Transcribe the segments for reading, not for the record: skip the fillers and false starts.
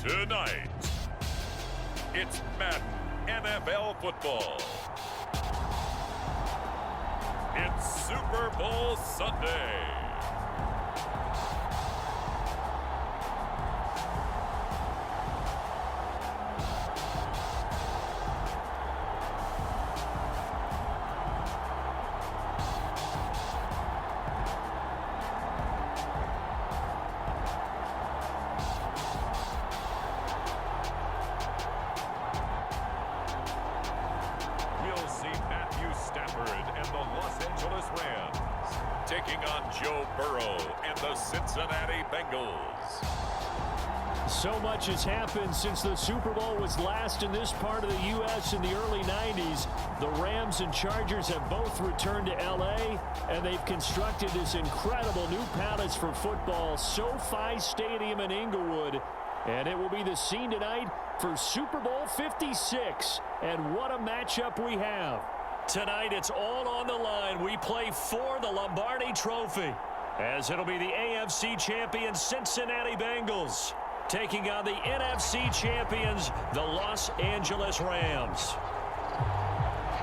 Tonight, it's Madden NFL football. It's Super Bowl Sunday. Taking on Joe Burrow and the Cincinnati Bengals. So much has happened since the Super Bowl was last in this part of the U.S. in the early 90s. The Rams and Chargers have both returned to L.A., and they've constructed this incredible new palace for football, SoFi Stadium in Inglewood. And it will be the scene tonight for Super Bowl 56. And what a matchup we have. Tonight, it's all on the line. We play for the Lombardi Trophy, as it'll be the AFC champions Cincinnati Bengals taking on the NFC champions, the Los Angeles Rams.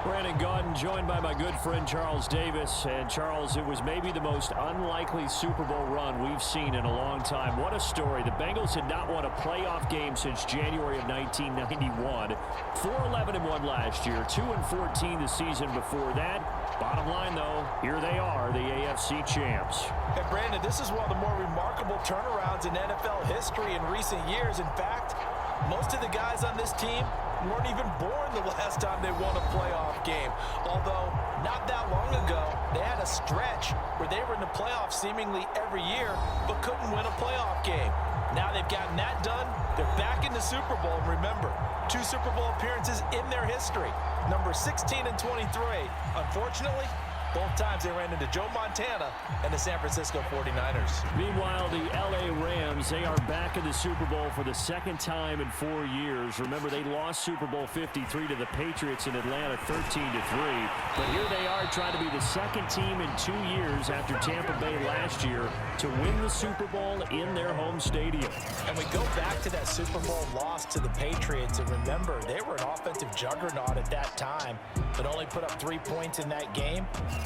Brandon Gaudin joined by my good friend Charles Davis. And Charles, it was maybe the most unlikely Super Bowl run we've seen in a long time. What a story. The Bengals had not won a playoff game since January of 1991. 4-11-1 last year, 2-14 the season before that. Bottom line, though, here they are, the AFC champs. And Brandon, this is one of the more remarkable turnarounds in NFL history in recent years. In fact, most of the guys on this team weren't even born the last time they won a playoff game. Although, not that long ago, they had a stretch where they were in the playoffs seemingly every year, but couldn't win a playoff game. Now they've gotten that done. They're back in the Super Bowl. And remember, 2 Super Bowl appearances in their history. Number 16 and 23. Unfortunately, both times they ran into Joe Montana and the San Francisco 49ers. Meanwhile, the LA Rams, they are back in the Super Bowl for the second time in 4 years. Remember, they lost Super Bowl 53 to the Patriots in Atlanta 13-3. But here they are trying to be the second team in 2 years after Tampa Bay last year to win the Super Bowl in their home stadium. And we go back to that Super Bowl loss to the Patriots. And remember, they were an offensive juggernaut at that time, but only put up 3 points in that game.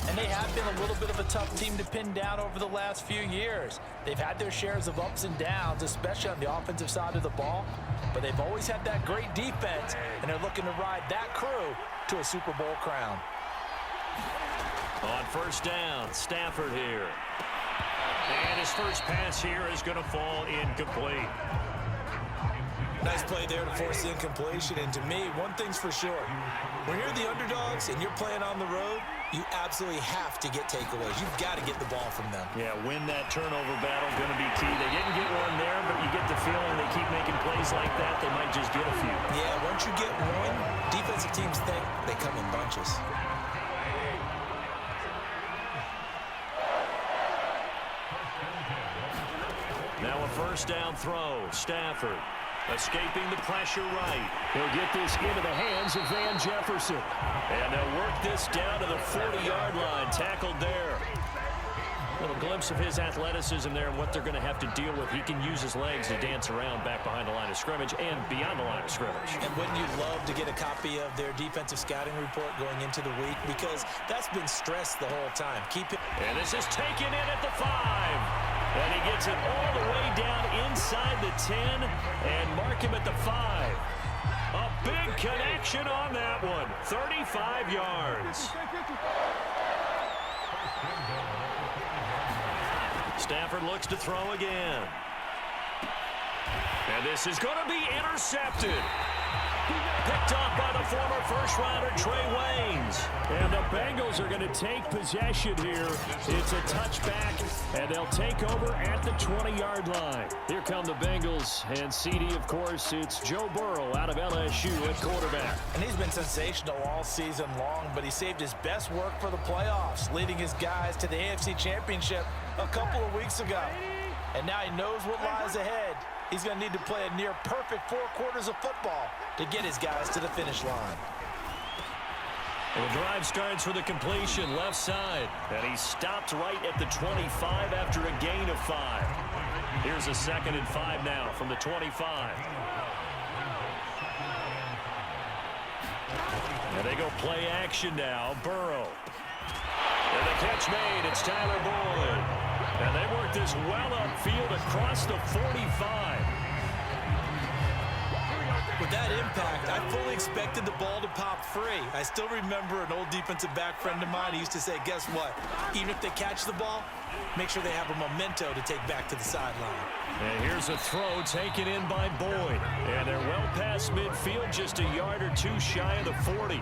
And they have been a little bit of a tough team to pin down over the last few years. They've had their shares of ups and downs, especially on the offensive side of the ball. But they've always had that great defense, and they're looking to ride that crew to a Super Bowl crown. On first down, Stafford here. And his first pass here is going to fall incomplete. Nice play there to force the incompletion. And to me, one thing's for sure. When you're the underdogs and you're playing on the road, you absolutely have to get takeaways. You've got to get the ball from them. Yeah, win that turnover battle, going to be key. They didn't get one there, but you get the feeling they keep making plays like that, they might just get a few. Yeah, once you get one, defensive teams think they come in bunches. Now a first down throw. Stafford escaping the pressure right. He'll get this into the hands of Van Jefferson. And they'll work this down to the 40-yard line. Tackled there. Little glimpse of his athleticism there and what they're going to have to deal with. He can use his legs to dance around back behind the line of scrimmage and beyond the line of scrimmage. And wouldn't you love to get a copy of their defensive scouting report going into the week? Because that's been stressed the whole time. And this is taken in at the 5. And he gets it all the way down inside the 10 and mark him at the 5. A big connection on that one. 35 yards. Stafford looks to throw again. And this is going to be intercepted. Picked off by the former first-rounder Trey Waynes. And the Bengals are going to take possession here. It's a touchback, and they'll take over at the 20-yard line. Here come the Bengals, and CD, of course, it's Joe Burrow out of LSU at quarterback. And he's been sensational all season long, but he saved his best work for the playoffs, leading his guys to the AFC Championship a couple of weeks ago. And now he knows what lies ahead. He's going to need to play a near-perfect 4 quarters of football to get his guys to the finish line. And the drive starts with a completion left side. And he stopped right at the 25 after a gain of 5. Here's a 2nd and 5 now from the 25. And they go play action now. Burrow. And the catch made. It's Tyler Boyd. And they work this well upfield across the 45. With that impact, I fully expected the ball to pop free. I still remember an old defensive back friend of mine. He used to say, guess what? Even if they catch the ball, make sure they have a memento to take back to the sideline. And here's a throw taken in by Boyd. And they're well past midfield, just a yard or two shy of the 40.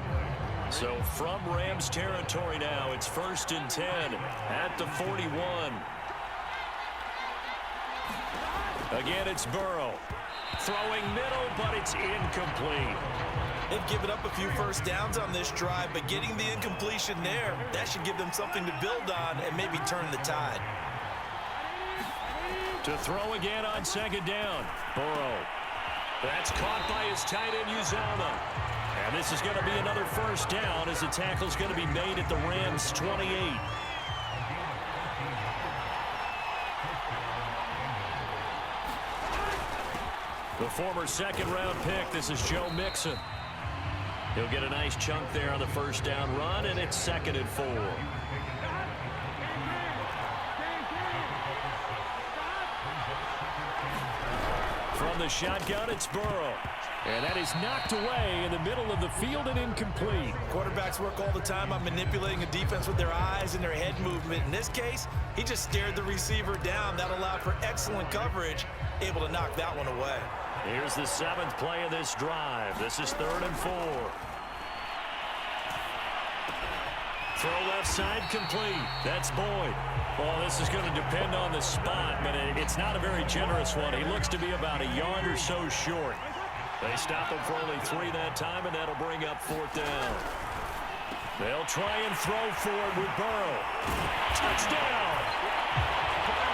So from Rams territory now, it's 1st and 10 at the 41. Again, it's Burrow. Throwing middle, but it's incomplete. They've given up a few first downs on this drive, but getting the incompletion there, that should give them something to build on and maybe turn the tide. To throw again on 2nd down. Burrow. That's caught by his tight end, Uzomah. And this is going to be another 1st down as the tackle's going to be made at the Rams' 28. The former 2nd-round pick, this is Joe Mixon. He'll get a nice chunk there on the 1st down run, and it's 2nd and 4. From the shotgun, it's Burrow. And that is knocked away in the middle of the field and incomplete. Quarterbacks work all the time on manipulating a defense with their eyes and their head movement. In this case, he just stared the receiver down. That allowed for excellent coverage, able to knock that one away. Here's the 7th play of this drive. This is 3rd and 4. Throw left side complete. That's Boyd. Well, this is going to depend on the spot, but it's not a very generous one. He looks to be about a yard or so short. They stop him for only 3 that time, and that'll bring up 4th down. They'll try and throw for it with Burrow. Touchdown!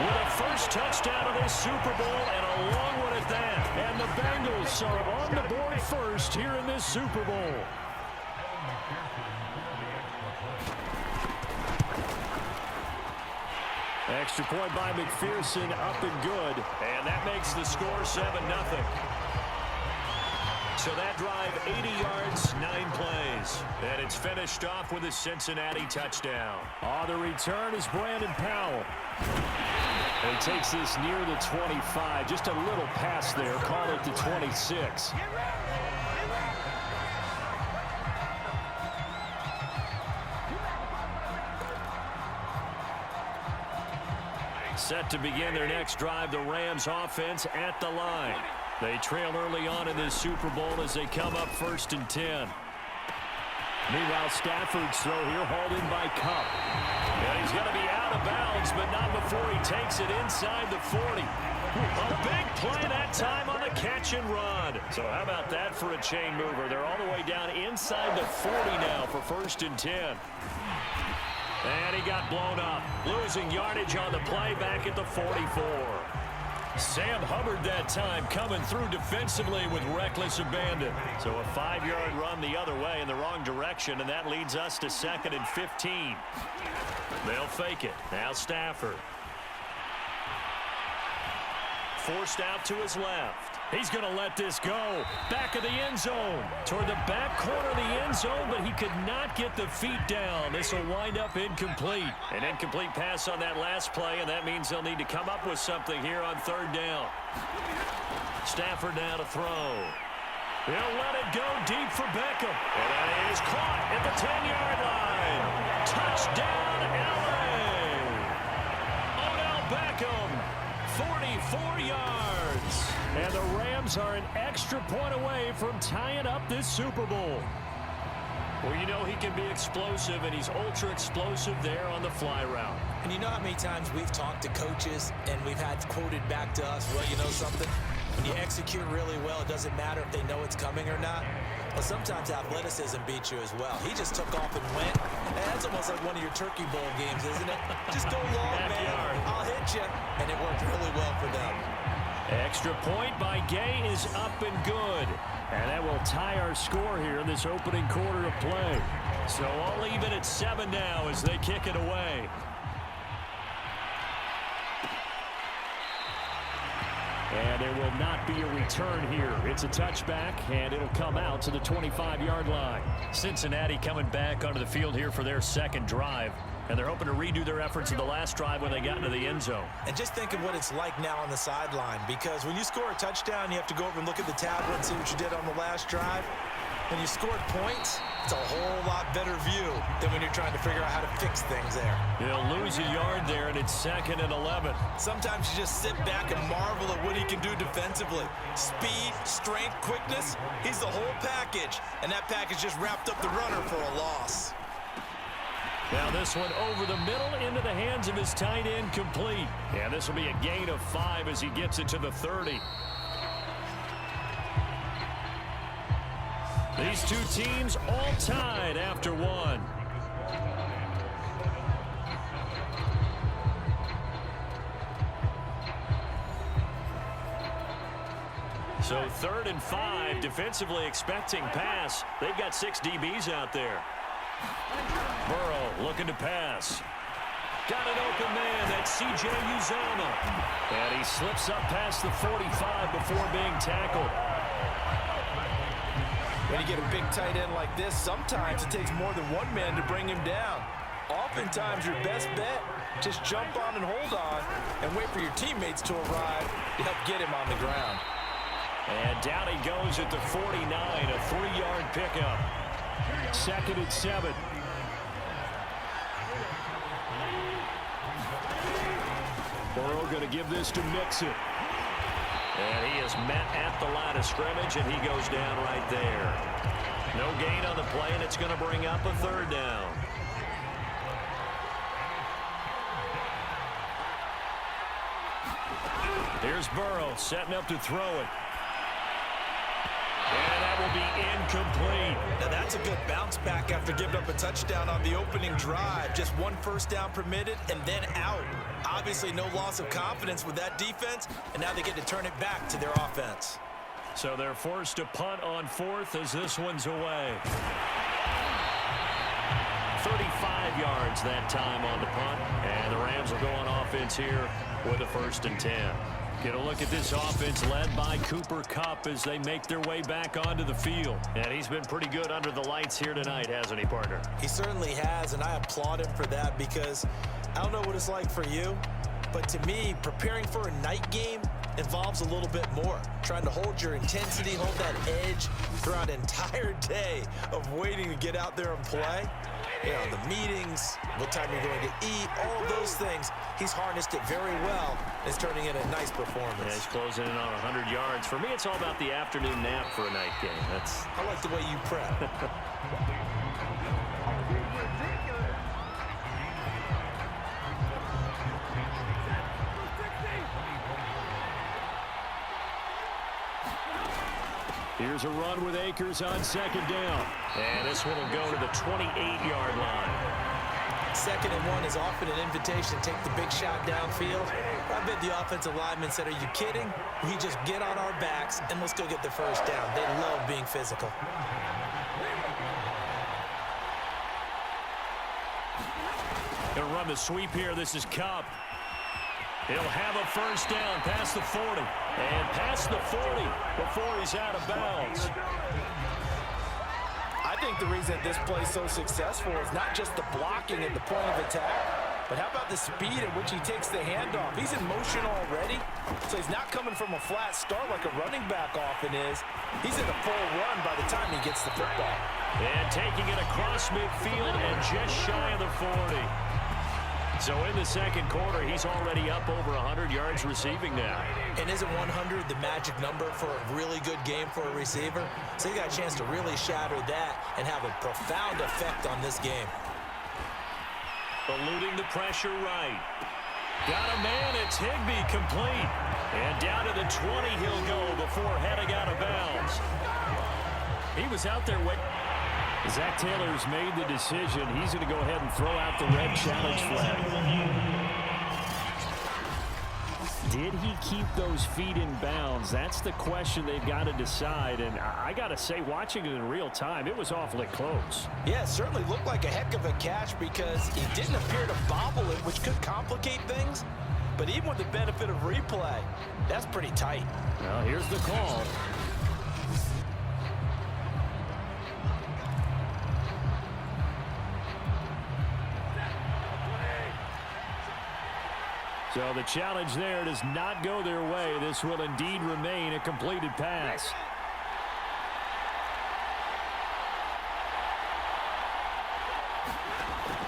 With a first touchdown of this Super Bowl and a long one at that. And the Bengals are on the board first here in this Super Bowl. Extra point by McPherson, up and good. And that makes the score 7-0. So that drive, 80 yards, 9 plays. And it's finished off with a Cincinnati touchdown. On the return is Brandon Powell. And he takes this near the 25. Just a little pass there. Call it the 26. Set to begin their next drive, the Rams offense at the line. They trail early on in this Super Bowl as they come up 1st and 10. Meanwhile, Stafford's throw here hauled in by Cup. And he's going to be out of bounds, but not before he takes it inside the 40. A big play that time on the catch and run. So how about that for a chain mover? They're all the way down inside the 40 now for 1st and 10. And he got blown up, losing yardage on the play back at the 44. Sam Hubbard that time coming through defensively with reckless abandon. So a 5-yard run the other way in the wrong direction, and that leads us to 2nd and 15. They'll fake it. Now Stafford. Forced out to his left. He's going to let this go. Back of the end zone. Toward the back corner of the end zone, but he could not get the feet down. This will wind up incomplete. An incomplete pass on that last play, and that means they'll need to come up with something here on 3rd down. Stafford now to throw. He'll let it go deep for Beckham. And that is caught at the 10-yard line. Touchdown, L.A. Odell Beckham, 44 yards. And the Rams are an extra point away from tying up this Super Bowl. Well, you know he can be explosive, and he's ultra explosive there on the fly route. And you know how many times we've talked to coaches and we've had quoted back to us, well, you know something? When you execute really well, it doesn't matter if they know it's coming or not. Well, sometimes athleticism beats you as well. He just took off and went. And that's almost like one of your Turkey Bowl games, isn't it? Just go long, man. I'll hit you. And it worked really well for them. Extra point by Gay is up and good. And that will tie our score here in this opening quarter of play. So all even at 7 now as they kick it away. And there will not be a return here. It's a touchback, and it'll come out to the 25-yard line. Cincinnati coming back onto the field here for their second drive. And they're hoping to redo their efforts in the last drive when they got into the end zone. And just think of what it's like now on the sideline, because when you score a touchdown, you have to go over and look at the tablet and see what you did on the last drive. When you scored points, it's a whole lot better view than when you're trying to figure out how to fix things there. He'll lose a yard there, and it's 2nd and 11. Sometimes you just sit back and marvel at what he can do defensively. Speed, strength, quickness, he's the whole package. And that package just wrapped up the runner for a loss. Now this one over the middle into the hands of his tight end, complete. And this will be a gain of 5 as he gets it to the 30. These two teams all tied after 1. So 3rd and 5, defensively expecting pass. They've got 6 DBs out there. Burrow looking to pass. Got an open man. That's C.J. Uzomah. And he slips up past the 45 before being tackled. When you get a big tight end like this, sometimes it takes more than one man to bring him down. Oftentimes, your best bet, just jump on and hold on and wait for your teammates to arrive to help get him on the ground. And down he goes at the 49, a 3-yard pickup. 2nd and 7. Burrow going to give this to Mixon. And he is met at the line of scrimmage, and he goes down right there. No gain on the play, and it's going to bring up a 3rd down. Here's Burrow setting up to throw it. And that will be incomplete. Now that's a good bounce back after giving up a touchdown on the opening drive. Just 1 first down permitted and then out. Obviously no loss of confidence with that defense, and now they get to turn it back to their offense. So they're forced to punt on 4th as this one's away. 35 yards that time on the punt, and the Rams will go on offense here with a 1st and 10. Get a look at this offense led by Cooper Kupp as they make their way back onto the field. And he's been pretty good under the lights here tonight, hasn't he, partner? He certainly has, and I applaud him for that because I don't know what it's like for you, but to me, preparing for a night game involves a little bit more. Trying to hold your intensity, hold that edge throughout an entire day of waiting to get out there and play. You know, the meetings, what time you're going to eat, all those things. He's harnessed it very well. It's turning in a nice performance. Yeah, he's closing in on 100 yards. For me, it's all about the afternoon nap for a night game. I like the way you prep. Here's a run with Akers on 2nd down. And this one will go to the 28-yard line. 2nd and 1 is often an invitation to take the big shot downfield. I bet the offensive lineman said, are you kidding? We just get on our backs and let's go get the 1st down. They love being physical. Gonna run the sweep here. This is Kupp. He'll have a 1st down past the 40. And past the 40 before he's out of bounds. I think the reason that this play is so successful is not just the blocking at the point of attack, but how about the speed at which he takes the handoff? He's in motion already, so he's not coming from a flat start like a running back often is. He's in a full run by the time he gets the football. And taking it across midfield and just shy of the 40. So in the 2nd quarter, he's already up over 100 yards receiving now. And isn't 100 the magic number for a really good game for a receiver? So he got a chance to really shatter that and have a profound effect on this game. Eluding the pressure right. Got a man, it's Higbee, complete. And down to the 20 he'll go before heading out of bounds. He was out there waiting. Zach Taylor's made the decision. He's going to go ahead and throw out the red challenge flag. Did he keep those feet in bounds? That's the question they've got to decide. And I got to say, watching it in real time, it was awfully close. Yeah, it certainly looked like a heck of a catch because he didn't appear to bobble it, which could complicate things. But even with the benefit of replay, that's pretty tight. Well, here's the call. So the challenge there does not go their way. This will indeed remain a completed pass.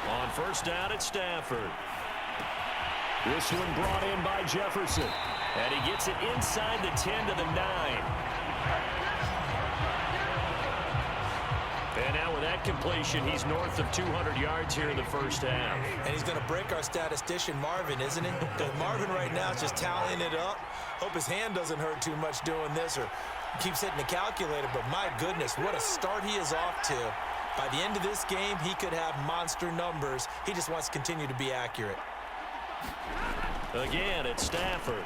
On first down at Stafford. This one brought in by Jefferson. And he gets it inside the 10 to the 9. And now with that completion, he's north of 200 yards here in the first half. And he's going to break our statistician, Marvin, isn't he? Because Marvin right now is just tallying it up. Hope his hand doesn't hurt too much doing this or keeps hitting the calculator. But my goodness, what a start he is off to. By the end of this game, he could have monster numbers. He just wants to continue to be accurate. Again, it's Stafford.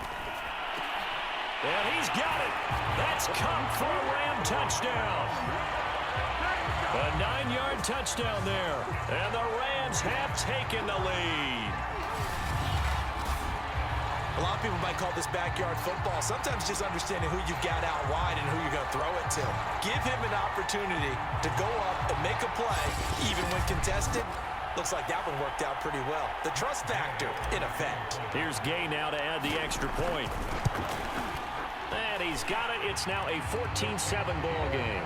And he's got it. That's come for a Ram touchdown. A 9-yard touchdown there. And the Rams have taken the lead. A lot of people might call this backyard football. Sometimes just understanding who you've got out wide and who you're going to throw it to. Give him an opportunity to go up and make a play, even when contested. Looks like that one worked out pretty well. The trust factor in effect. Here's Gay now to add the extra point. And he's got it. It's now a 14-7 ball game.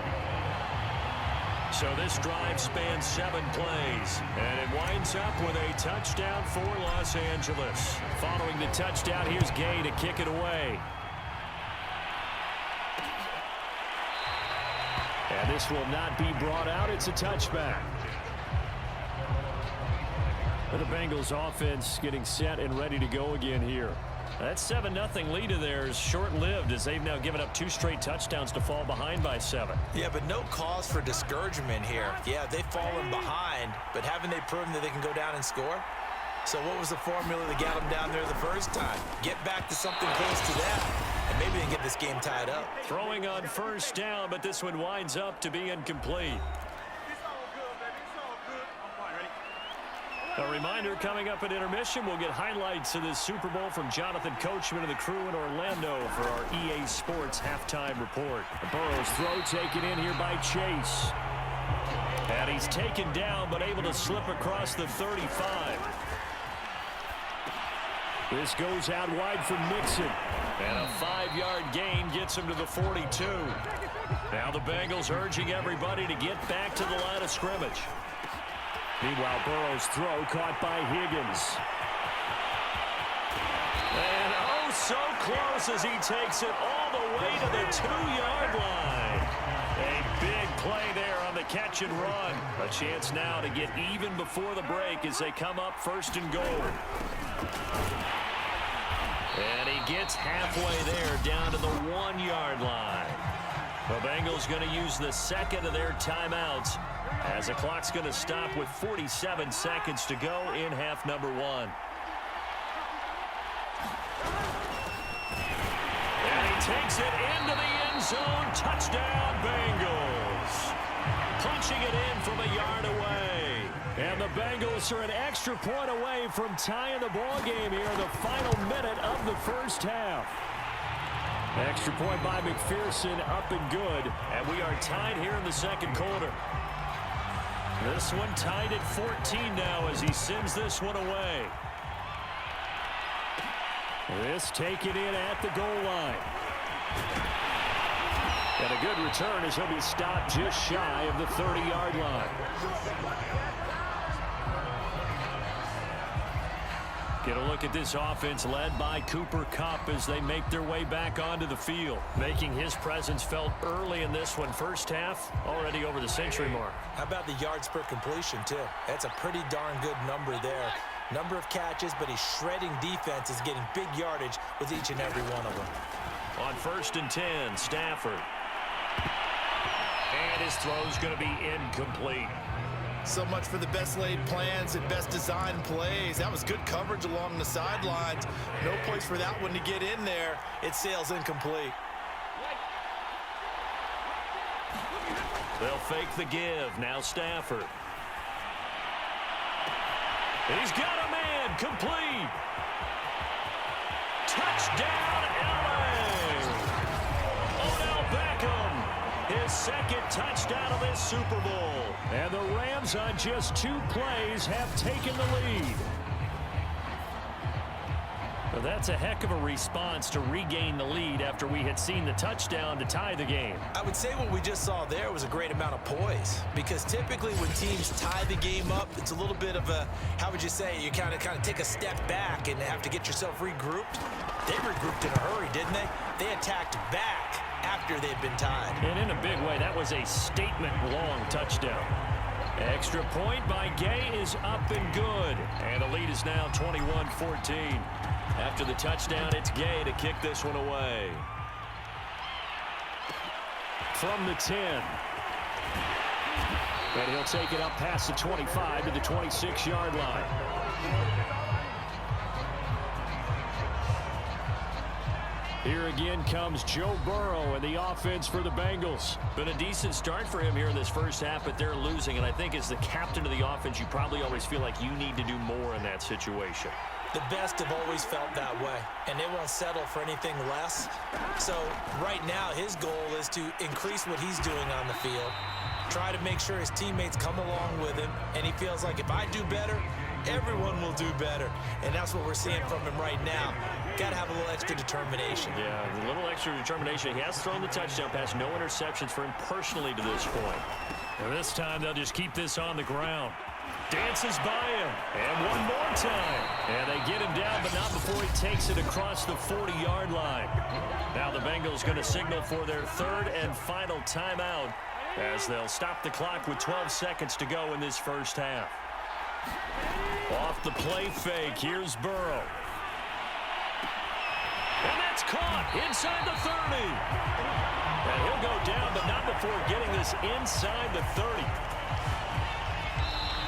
So this drive spans 7 plays, and it winds up with a touchdown for Los Angeles. Following the touchdown, here's Gay to kick it away. And this will not be brought out. It's a touchback. The Bengals offense getting set and ready to go again here. That 7-0 lead of theirs short-lived as they've now given up 2 straight touchdowns to fall behind by 7. Yeah, but no cause for discouragement here. Yeah, they've fallen behind, but haven't they proven that they can go down and score? So what was the formula that got them down there the first time? Get back to something close to that, and maybe they can get this game tied up. Throwing on first down, but this one winds up to be incomplete. A reminder, coming up at intermission, we'll get highlights of this Super Bowl from Jonathan Coachman and the crew in Orlando for our EA Sports halftime report. Burrow's throw taken in here by Chase. And he's taken down, but able to slip across the 35. This goes out wide for Mixon. And a 5-yard gain gets him to the 42. Now the Bengals urging everybody to get back to the line of scrimmage. Meanwhile, Burrow's throw caught by Higgins. And oh, so close as he takes it all the way to the 2-yard line. A big play there on the catch and run. A chance now to get even before the break as they come up 1st and goal. And he gets halfway there down to the 1-yard line. The Bengals going to use the second of their timeouts as the clock's going to stop with 47 seconds to go in half number 1. And he takes it into the end zone. Touchdown, Bengals. Punching it in from a yard away. And the Bengals are an extra point away from tying the ball game here in the final minute of the first half. Extra point by McPherson, up and good. And we are tied here in the second quarter. This one tied at 14 now as he sends this one away. This taken in at the goal line. And a good return as he'll be stopped just shy of the 30-yard line. Get a look at this offense led by Cooper Kupp as they make their way back onto the field. Making his presence felt early in this one. First half, already over the century mark. How about the yards per completion, too? That's a pretty darn good number there. Number of catches, but he's shredding defenses, getting big yardage with each and every one of them. On 1st and 10, Stafford. And his throw's going to be incomplete. So much for the best laid plans and best designed plays. That was good coverage along the sidelines. No place for that one to get in there. It sails incomplete. They'll fake the give. Now Stafford. He's got a man. Complete. Touchdown, LA. Odell Beckham. His second touchdown of this Super Bowl. And the Rams on just 2 plays have taken the lead. Well, that's a heck of a response to regain the lead after we had seen the touchdown to tie the game. I would say what we just saw there was a great amount of poise, because typically when teams tie the game up, it's a little bit of a, how would you say, you kind of take a step back and have to get yourself regrouped. They regrouped in a hurry, didn't they? They attacked back after they'd been tied. And in a big way, that was a statement-long touchdown. Extra point by Gay is up and good. And the lead is now 21-14. After the touchdown, it's Gay to kick this one away. From the 10. And he'll take it up past the 25 to the 26-yard line. Here again comes Joe Burrow and the offense for the Bengals. Been a decent start for him here in this first half, but they're losing. And I think as the captain of the offense, you probably always feel like you need to do more in that situation. The best have always felt that way, and they won't settle for anything less. So right now, his goal is to increase what he's doing on the field, try to make sure his teammates come along with him, and he feels like if I do better, everyone will do better. And that's what we're seeing from him right now. Got to have a little extra determination. Yeah, a little extra determination. He has thrown the touchdown pass, no interceptions for him personally to this point. And this time, they'll just keep this on the ground. Dances by him, and one more time. And they get him down, but not before he takes it across the 40-yard line. Now the Bengals going to signal for their third and final timeout as they'll stop the clock with 12 seconds to go in this first half. Off the play fake, here's Burrow. And that's caught inside the 30. And he'll go down, but not before getting this inside the 30.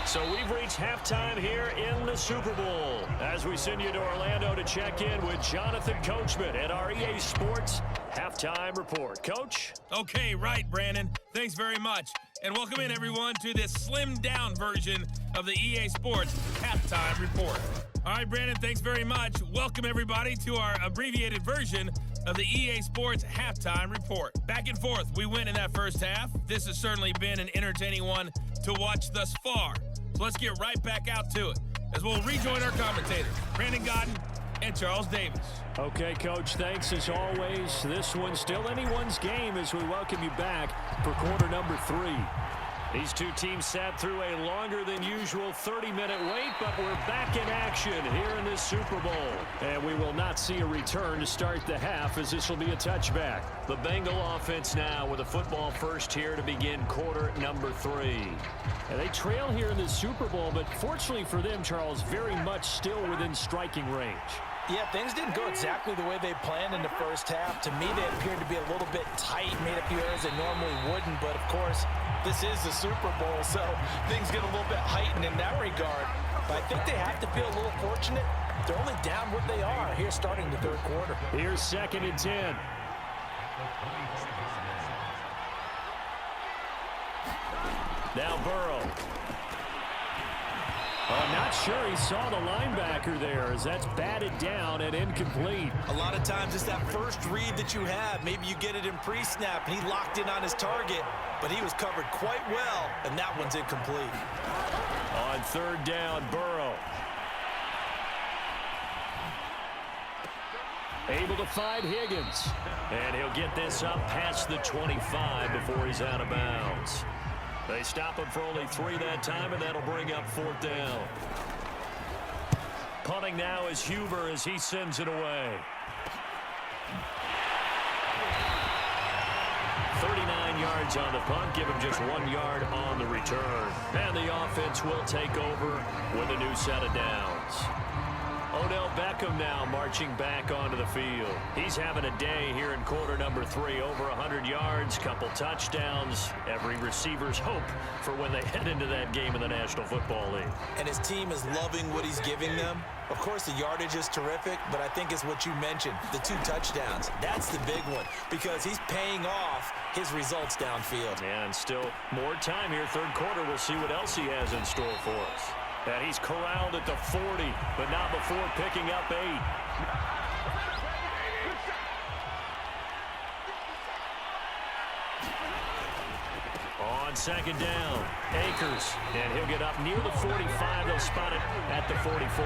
So we've reached halftime here in the Super Bowl as we send you to Orlando to check in with Jonathan Coachman at our EA Sports Halftime Report. Coach? Okay, right, Brandon. Thanks very much. And welcome in, everyone, to this slimmed-down version of the EA Sports Halftime Report. All right, Brandon, thanks very much. Welcome, everybody, to our abbreviated version of the EA Sports Halftime Report. Back and forth, we win in that first half. This has certainly been an entertaining one to watch thus far. So let's get right back out to it as we'll rejoin our commentators, Brandon Godden and Charles Davis. Okay, Coach, thanks as always. This one's still anyone's game as we welcome you back for quarter number 3. These two teams sat through a longer than usual 30-minute wait, but we're back in action here in this Super Bowl. And we will not see a return to start the half as this will be a touchback. The Bengal offense now with a football first here to begin quarter number 3. And they trail here in the Super Bowl, but fortunately for them, Charles, very much still within striking range. Yeah, things didn't go exactly the way they planned in the first half. To me, they appeared to be a little bit tight, made a few errors they normally wouldn't. But, of course, this is the Super Bowl, so things get a little bit heightened in that regard. But I think they have to feel a little fortunate. They're only down what they are here starting the third quarter. Here's 2nd and 10. Now Burrow. I'm not sure he saw the linebacker there as that's batted down and incomplete. A lot of times it's that first read that you have. Maybe you get it in pre-snap and he locked in on his target, but he was covered quite well, and that one's incomplete. On 3rd down, Burrow. Able to find Higgins. And he'll get this up past the 25 before he's out of bounds. They stop him for only 3 that time, and that'll bring up 4th down. Punting now is Huber as he sends it away. 39 yards on the punt, give him just 1 yard on the return. And the offense will take over with a new set of downs. Odell Beckham now marching back onto the field. He's having a day here in quarter number 3. Over 100 yards, couple touchdowns. Every receiver's hope for when they head into that game in the National Football League. And his team is loving what he's giving them. Of course, the yardage is terrific, but I think it's what you mentioned, the 2 touchdowns. That's the big one because he's paying off his results downfield. And still more time here. Third quarter, we'll see what else he has in store for us. And he's corralled at the 40, but not before picking up 8. On second down, Akers, and he'll get up near the 45. They'll spot it at the 44.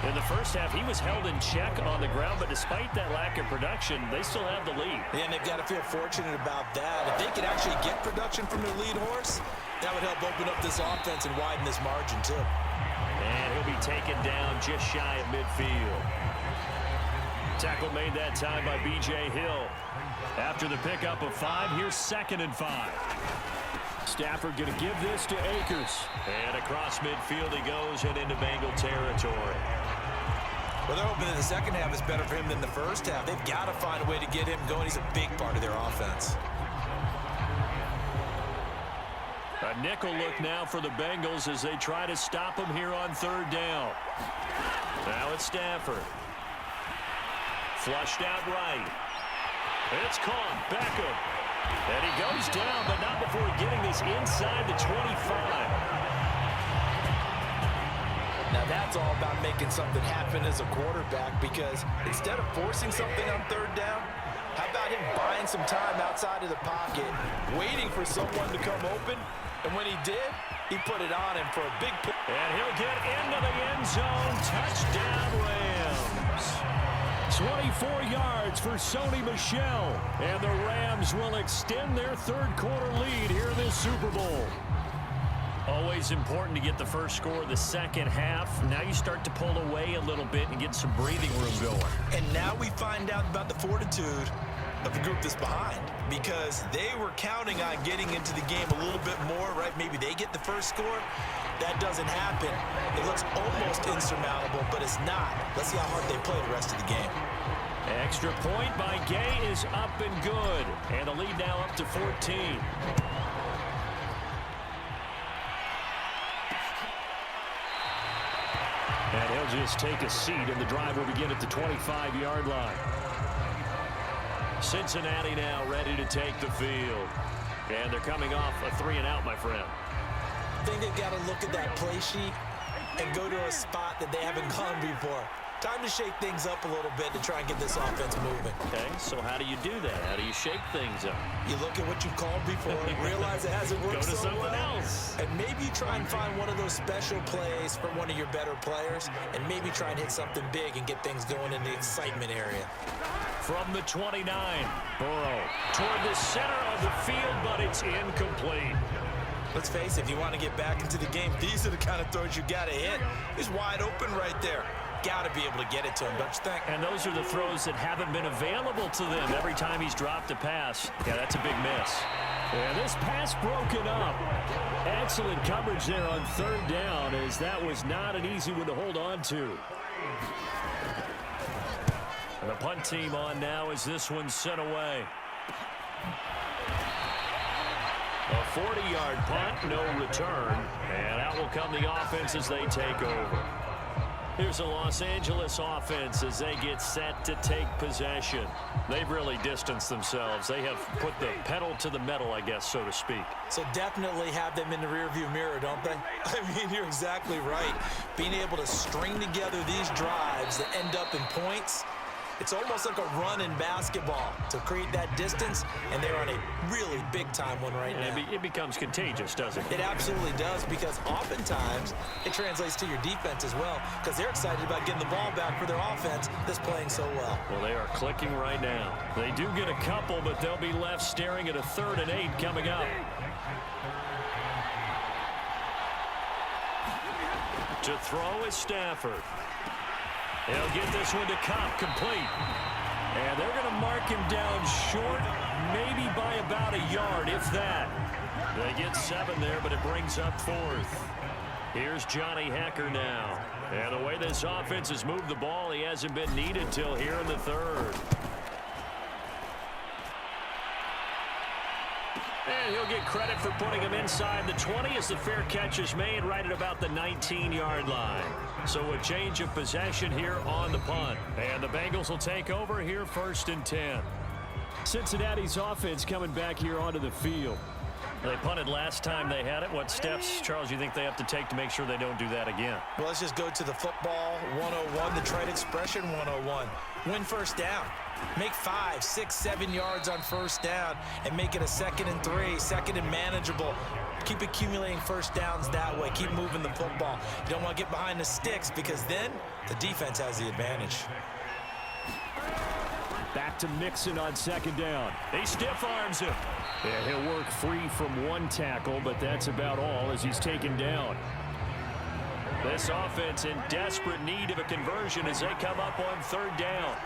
In the first half, he was held in check on the ground, but despite that lack of production, they still have the lead. Yeah, and they've got to feel fortunate about that. If they could actually get production from their lead horse, that would help open up this offense and widen this margin, too. And he'll be taken down just shy of midfield. Tackle made that time by B.J. Hill. After the pickup of 5, here's 2nd and 5. Stafford going to give this to Akers. And across midfield he goes and into Bengal territory. Well, they're hoping that the second half is better for him than the first half. They've got to find a way to get him going. He's a big part of their offense. A nickel look now for the Bengals as they try to stop him here on 3rd down. Now it's Stafford. Flushed out right. It's caught. Beckham. And he goes down, but not before getting this inside the 25. Now that's all about making something happen as a quarterback, because instead of forcing something on 3rd down, how about him buying some time outside of the pocket, waiting for someone to come open, and when he did, he put it on him for a big play. And he'll get into the end zone. Touchdown, Rams. 24 yards for Sony Michel. And the Rams will extend their 3rd quarter lead here in this Super Bowl. Always important to get the first score of the second half. Now you start to pull away a little bit and get some breathing room going. And now we find out about the fortitude of the group that's behind, because they were counting on getting into the game a little bit more, right? Maybe they get the first score. That doesn't happen. It looks almost insurmountable, but it's not. Let's see how hard they play the rest of the game. Extra point by Gay is up and good. And the lead now up to 14. And he'll just take a seat, and the drive will begin at the 25-yard line. Cincinnati now ready to take the field. And they're coming off a 3-and-out, my friend. I think they've got to look at that play sheet and go to a spot that they haven't gone before. Time to shake things up a little bit to try and get this offense moving. Okay, so how do you do that? How do you shake things up? You look at what you called before, realize it hasn't worked Go to so something well, else. and maybe you try and find one of those special plays for one of your better players, and maybe try and hit something big and get things going in the excitement area. From the 29, Burrow toward the center of the field, but it's incomplete. Let's face it, if you want to get back into the game, these are the kind of throws you got to hit. He's wide open right there. Got to be able to get it to him, don't you think? And those are the throws that haven't been available to them every time he's dropped a pass. Yeah, that's a big miss. And this pass broken up. Excellent coverage there on 3rd down, as that was not an easy one to hold on to. And the punt team on now as this one's sent away. A 40-yard punt, no return. And out will come the offense as they take over. Here's the Los Angeles offense as they get set to take possession. They've really distanced themselves. They have put the pedal to the metal, I guess, so to speak. So definitely have them in the rearview mirror, don't they? I mean, you're exactly right. Being able to string together these drives that end up in points, it's almost like a run in basketball to create that distance, and they're on a really big-time one right now. It becomes contagious, doesn't it? It absolutely does, because oftentimes it translates to your defense as well, because they're excited about getting the ball back for their offense that's playing so well. Well, they are clicking right now. They do get a couple, but they'll be left staring at a 3rd and 8 coming up. To throw is Stafford. He'll get this one to Cobb, complete. And they're going to mark him down short, maybe by about a yard, if that. They get 7 there, but it brings up 4th. Here's Johnny Hecker now. And the way this offense has moved the ball, he hasn't been needed till here in the third. And he'll get credit for putting him inside the 20 as the fair catch is made right at about the 19-yard line. So a change of possession here on the punt. And the Bengals will take over here 1st and 10. Cincinnati's offense coming back here onto the field. They punted last time they had it. What steps, Charles, you think they have to take to make sure they don't do that again? Well, let's just go to the football 101, the trade expression 101. Win first down. Make 5, 6, 7 yards on first down and make it a 2nd and 3, 2nd and manageable. Keep accumulating first downs that way. Keep moving the football. You don't want to get behind the sticks because then the defense has the advantage. Back to Mixon on 2nd down. He stiff arms him. Yeah, he'll work free from one tackle, but that's about all as he's taken down. This offense in desperate need of a conversion as they come up on 3rd down.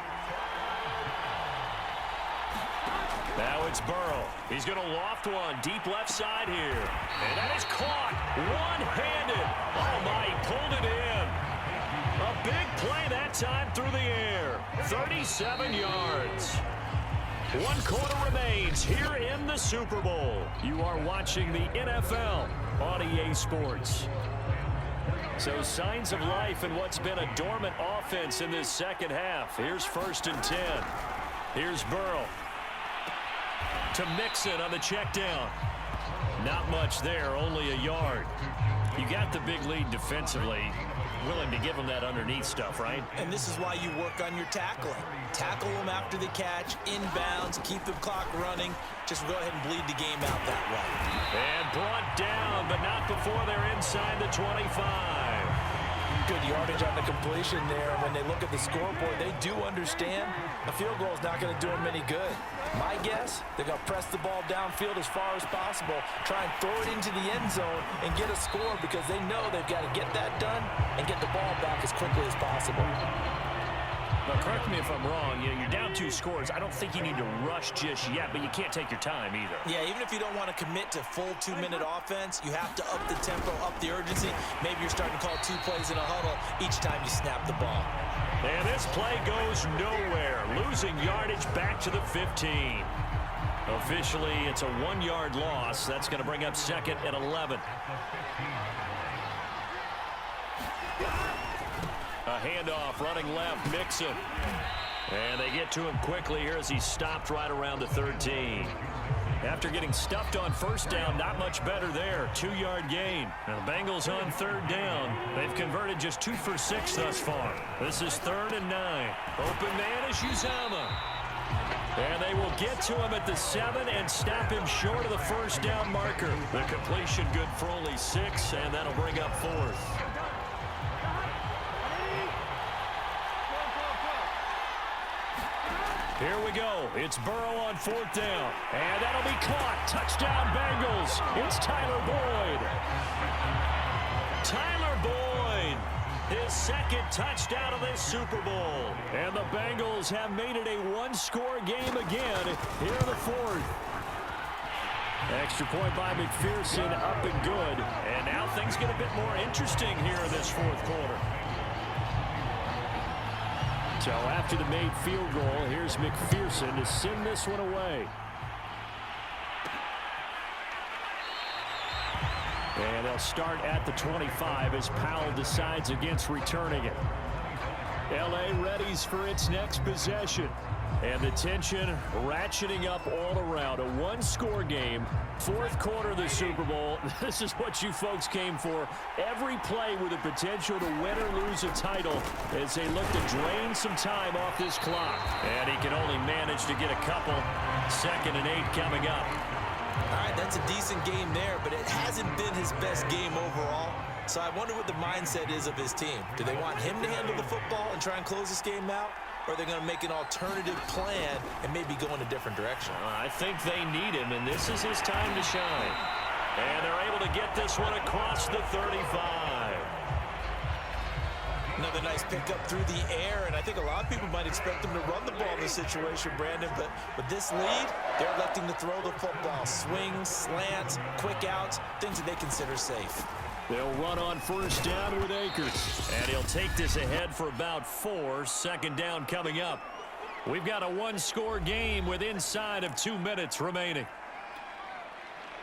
Now it's Burrow. He's going to loft one deep left side here. And that is caught one-handed. Oh, my, he pulled it in. A big play that time through the air. 37 yards. 1 quarter remains here in the Super Bowl. You are watching the NFL on EA Sports. So signs of life in what's been a dormant offense in this second half. Here's 1st and 10. Here's Burrow. To Mixon on the check down. Not much there, only a yard. You got the big lead defensively. Willing to give them that underneath stuff, right? And this is why you work on your tackling. Tackle them after the catch, inbounds, keep the clock running. Just go ahead and bleed the game out that way. And brought down, but not before they're inside the 25. Good yardage on the completion there. When they look at the scoreboard, they do understand a field goal is not going to do them any good. My guess, they're going to press the ball downfield as far as possible, try and throw it into the end zone and get a score because they know they've got to get that done and get the ball back as quickly as possible. Now, correct me if I'm wrong. You're down 2 scores. I don't think you need to rush just yet, but you can't take your time either. Yeah, even if you don't want to commit to full 2-minute offense, you have to up the tempo, up the urgency. Maybe you're starting to call 2 plays in a huddle each time you snap the ball. And this play goes nowhere. Losing yardage back to the 15. Officially, it's a 1-yard loss. That's going to bring up 2nd and 11. A handoff running left, Mixon. And they get to him quickly here as he's stopped right around the 13. After getting stuffed on 1st down, not much better there. 2-yard gain. Now the Bengals on 3rd down. They've converted just 2 for 6 thus far. This is 3rd and 9. Open man is Uzama. And they will get to him at the 7 and stop him short of the 1st down marker. The completion good for only 6, and that'll bring up 4th. Here we go. It's Burrow on 4th down. And that'll be caught. Touchdown, Bengals. It's Tyler Boyd. Tyler Boyd. His 2nd touchdown of this Super Bowl. And the Bengals have made it a 1-score game again here in the 4th. Extra point by McPherson, up and good. And now things get a bit more interesting here in this 4th quarter. So after the made field goal, here's McPherson to send this one away. And they'll start at the 25 as Powell decides against returning it. LA readies for its next possession. And the tension ratcheting up all around. A 1-score game. 4th quarter of the Super Bowl. This is what you folks came for. Every play with the potential to win or lose a title as they look to drain some time off this clock. And he can only manage to get a couple. 2nd and 8 coming up. All right, that's a decent game there, but it hasn't been his best game overall. So I wonder what the mindset is of his team. Do they want him to handle the football and try and close this game out? Or are they going to make an alternative plan and maybe go in a different direction? I think they need him, and this is his time to shine. And they're able to get this one across the 35. Another nice pickup through the air, and I think a lot of people might expect them to run the ball in this situation, Brandon, but with this lead, they're electing to throw the football. Swings, slants, quick outs, things that they consider safe. They'll run on first down with Akers. And he'll take this ahead for about 4. Second down coming up. We've got a one-score game with inside of 2 minutes remaining.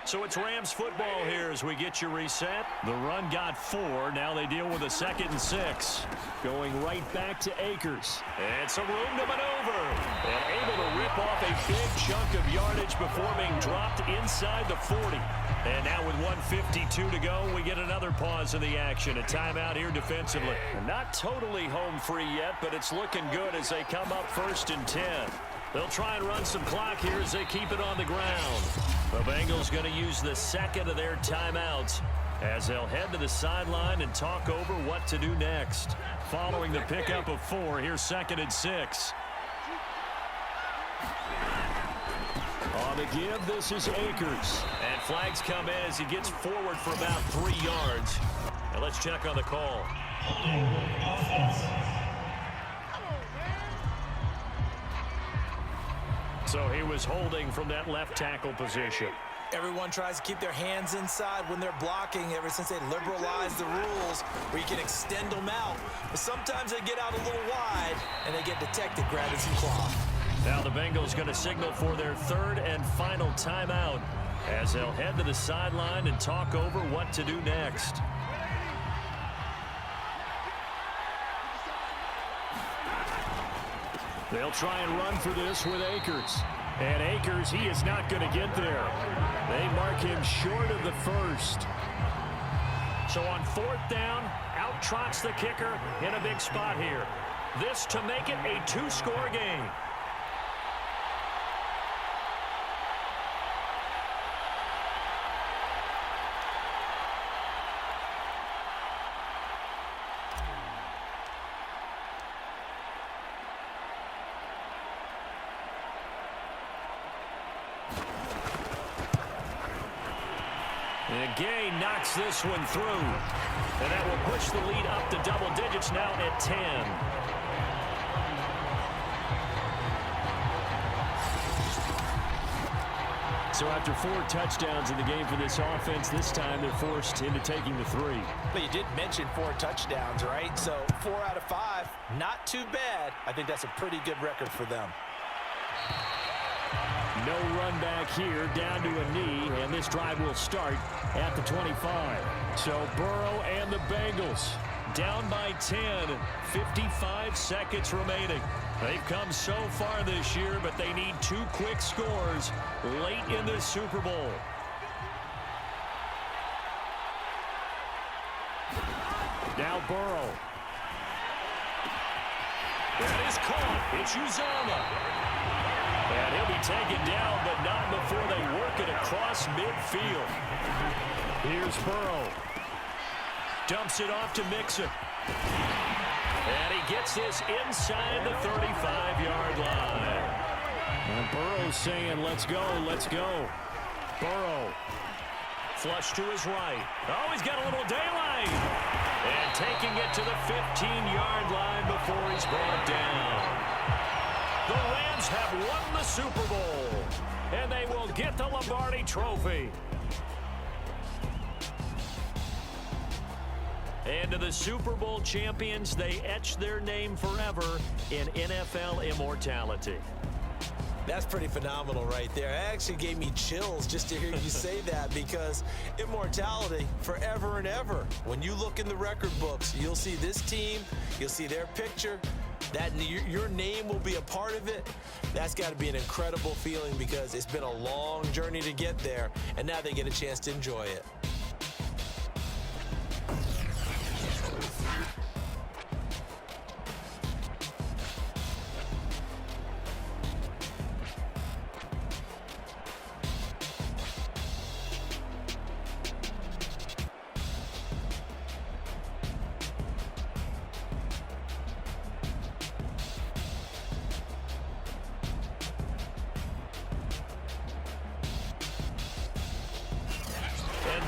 So it's Rams football here as we get you reset. The run got 4. Now they deal with a 2nd and 6. Going right back to Akers. And some room to maneuver. And able to rip off a big chunk of yardage before being dropped inside the 40. And now with 1:52 to go, we get another pause in the action. A timeout here defensively. And not totally home free yet, but it's looking good as they come up 1st and 10. They'll try and run some clock here as they keep it on the ground. The Bengals going to use the 2nd of their timeouts as they'll head to the sideline and talk over what to do next. Following the pickup of 4, here's 2nd and 6. On the give, this is Akers. And flags come in as he gets forward for about 3 yards. Now let's check on the call. So he was holding from that left tackle position. Everyone tries to keep their hands inside when they're blocking ever since they liberalized the rules where you can extend them out. But sometimes they get out a little wide and they get detected grabbing some cloth. Now the Bengals going to signal for their 3rd and final timeout as they'll head to the sideline and talk over what to do next. They'll try and run for this with Akers. And Akers, he is not going to get there. They mark him short of the 1st. So on 4th down, out trots the kicker in a big spot here. This to make it a 2-score game. And Gay knocks this one through. And that will push the lead up to double digits now at 10. So after 4 touchdowns in the game for this offense, this time they're forced into taking the 3. But you did mention 4 touchdowns, right? So 4 out of 5, not too bad. I think that's a pretty good record for them. No run back here, down to a knee, and this drive will start at the 25. So Burrow and the Bengals Down by 10, 55 seconds remaining. They've come so far this year, but they need 2 quick scores late in this Super Bowl. Now Burrow. That is caught. It's Uzama. And he'll be taken down, but not before they work it across midfield. Here's Burrow. Dumps it off to Mixon. And he gets this inside the 35-yard line. And Burrow's saying, let's go, let's go. Burrow. Flush to his right. Oh, he's got a little daylight. And taking it to the 15-yard line before he's brought down. The Rams have won the Super Bowl. And they will get the Lombardi Trophy. And to the Super Bowl champions, they etch their name forever in NFL immortality. That's pretty phenomenal right there. It actually gave me chills just to hear you say that, because immortality forever and ever. When you look in the record books, you'll see this team, you'll see their picture, that your name will be a part of it. That's got to be an incredible feeling, because it's been a long journey to get there, and now they get a chance to enjoy it.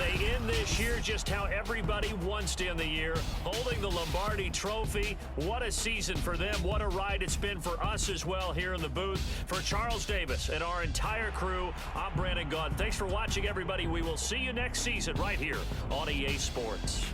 they end this year just how everybody wants to end the year, holding the Lombardi Trophy. What a season for them. What a ride it's been for us as well here in the booth. For Charles Davis and our entire crew, I'm Brandon Gaudin. Thanks for watching, everybody. We will see you next season right here on EA Sports.